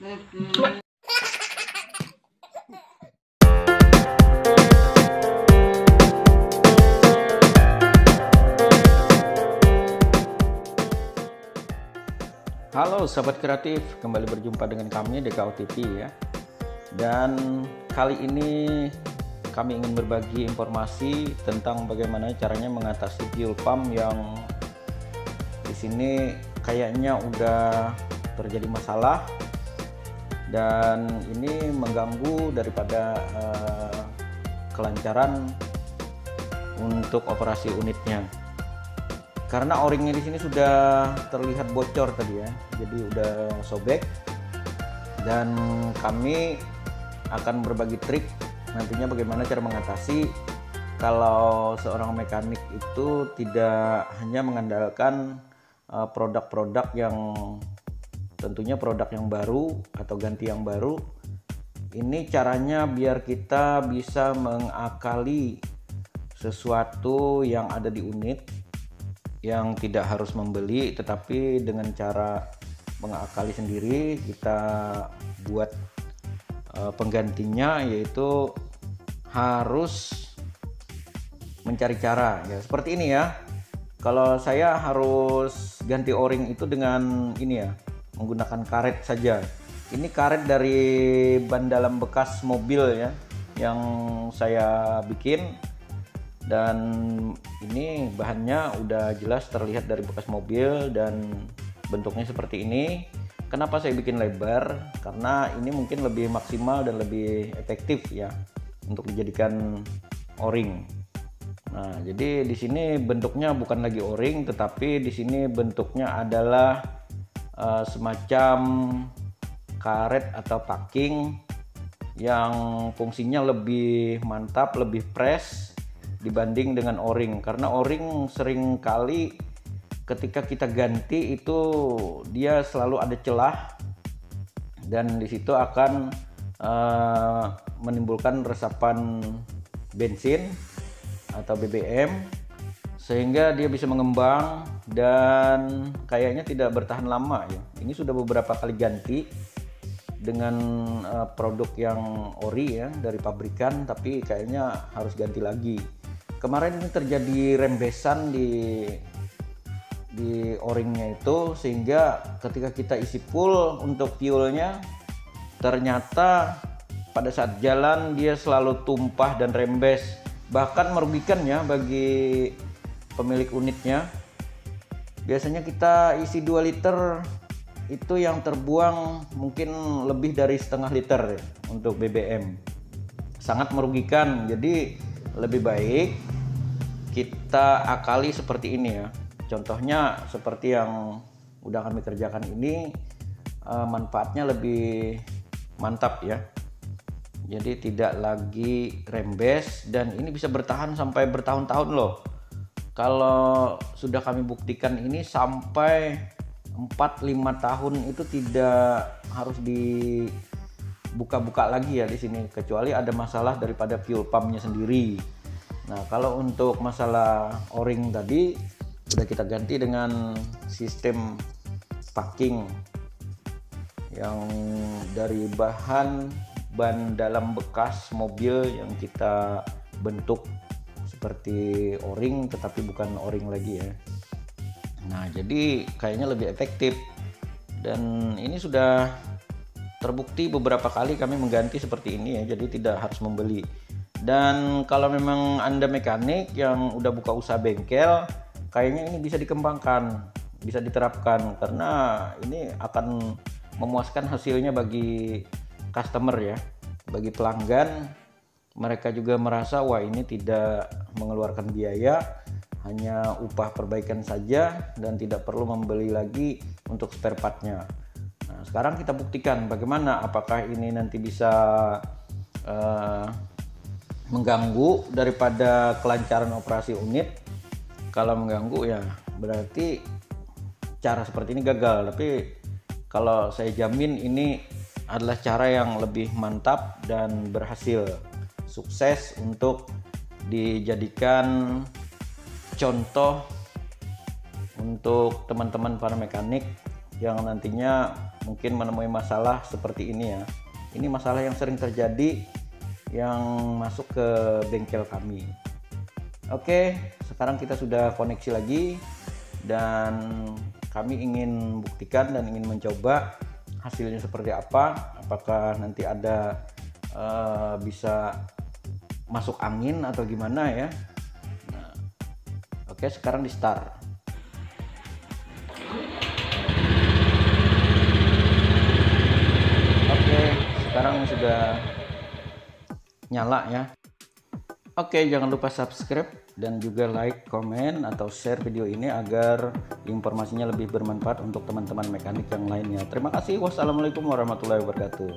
Halo sahabat kreatif, kembali berjumpa dengan kami DKO TV ya. Dan kali ini kami ingin berbagi informasi tentang bagaimana caranya mengatasi fuel pump yang di sini kayaknya udah terjadi masalah dan ini mengganggu daripada kelancaran untuk operasi unitnya. Karena o-ringnya di sini sudah terlihat bocor tadi ya, jadi udah sobek. Dan kami akan berbagi trik nantinya bagaimana cara mengatasi kalau seorang mekanik itu tidak hanya mengandalkan produk-produk yang tentunya produk yang baru atau ganti yang baru. Ini caranya biar kita bisa mengakali sesuatu yang ada di unit, yang tidak harus membeli, tetapi dengan cara mengakali sendiri kita buat penggantinya, yaitu harus mencari cara ya seperti ini ya. Kalau saya harus ganti o-ring itu dengan ini ya, menggunakan karet saja. Ini karet dari ban dalam bekas mobil ya yang saya bikin, dan ini bahannya udah jelas terlihat dari bekas mobil dan bentuknya seperti ini. Kenapa saya bikin lebar? Karena ini mungkin lebih maksimal dan lebih efektif ya untuk dijadikan o-ring. Nah, jadi di sini bentuknya bukan lagi o-ring, tetapi di sini bentuknya adalah semacam karet atau packing yang fungsinya lebih mantap, lebih fresh dibanding dengan o-ring. Karena o-ring sering kali ketika kita ganti itu dia selalu ada celah dan di situ akan menimbulkan resapan bensin atau BBM sehingga dia bisa mengembang dan kayaknya tidak bertahan lama ya. Ini sudah beberapa kali ganti dengan produk yang ori ya dari pabrikan, tapi kayaknya harus ganti lagi. Kemarin ini terjadi rembesan di o-ringnya itu, sehingga ketika kita isi full untuk fuelnya, ternyata pada saat jalan dia selalu tumpah dan rembes, bahkan merugikan ya bagi pemilik unitnya. Biasanya kita isi 2 liter itu yang terbuang mungkin lebih dari setengah liter ya, untuk BBM. Sangat merugikan. Jadi lebih baik kita akali seperti ini ya. Contohnya seperti yang udah kami kerjakan ini, manfaatnya lebih mantap ya. Jadi tidak lagi rembes dan ini bisa bertahan sampai bertahun-tahun loh. Kalau sudah kami buktikan ini sampai 4-5 tahun itu tidak harus dibuka-buka lagi ya di sini, kecuali ada masalah daripada fuel pumpnya sendiri. Nah, kalau untuk masalah o-ring tadi sudah kita ganti dengan sistem packing yang dari bahan ban dalam bekas mobil yang kita bentuk seperti o-ring tetapi bukan o-ring lagi ya. Nah, jadi kayaknya lebih efektif dan ini sudah terbukti beberapa kali kami mengganti seperti ini ya, jadi tidak harus membeli. Dan kalau memang Anda mekanik yang udah buka usaha bengkel, kayaknya ini bisa dikembangkan, bisa diterapkan, karena ini akan memuaskan hasilnya bagi customer ya, bagi pelanggan. Mereka juga merasa wah ini tidak mengeluarkan biaya, hanya upah perbaikan saja dan tidak perlu membeli lagi untuk spare partnya. Nah, sekarang kita buktikan bagaimana, apakah ini nanti bisa mengganggu daripada kelancaran operasi unit. Kalau mengganggu ya berarti cara seperti ini gagal, tapi kalau saya jamin ini adalah cara yang lebih mantap dan berhasil, sukses untuk dijadikan contoh untuk teman-teman para mekanik yang nantinya mungkin menemui masalah seperti ini ya. Ini masalah yang sering terjadi yang masuk ke bengkel kami. Oke, sekarang kita sudah koneksi lagi dan kami ingin buktikan dan ingin mencoba hasilnya seperti apa. Apakah nanti ada bisa masuk angin atau gimana ya. Nah, oke, sekarang di start. Oke, sekarang sudah nyala ya. Oke, jangan lupa subscribe dan juga like, komen, atau share video ini agar informasinya lebih bermanfaat untuk teman-teman mekanik yang lainnya. Terima kasih. Wassalamualaikum warahmatullahi wabarakatuh.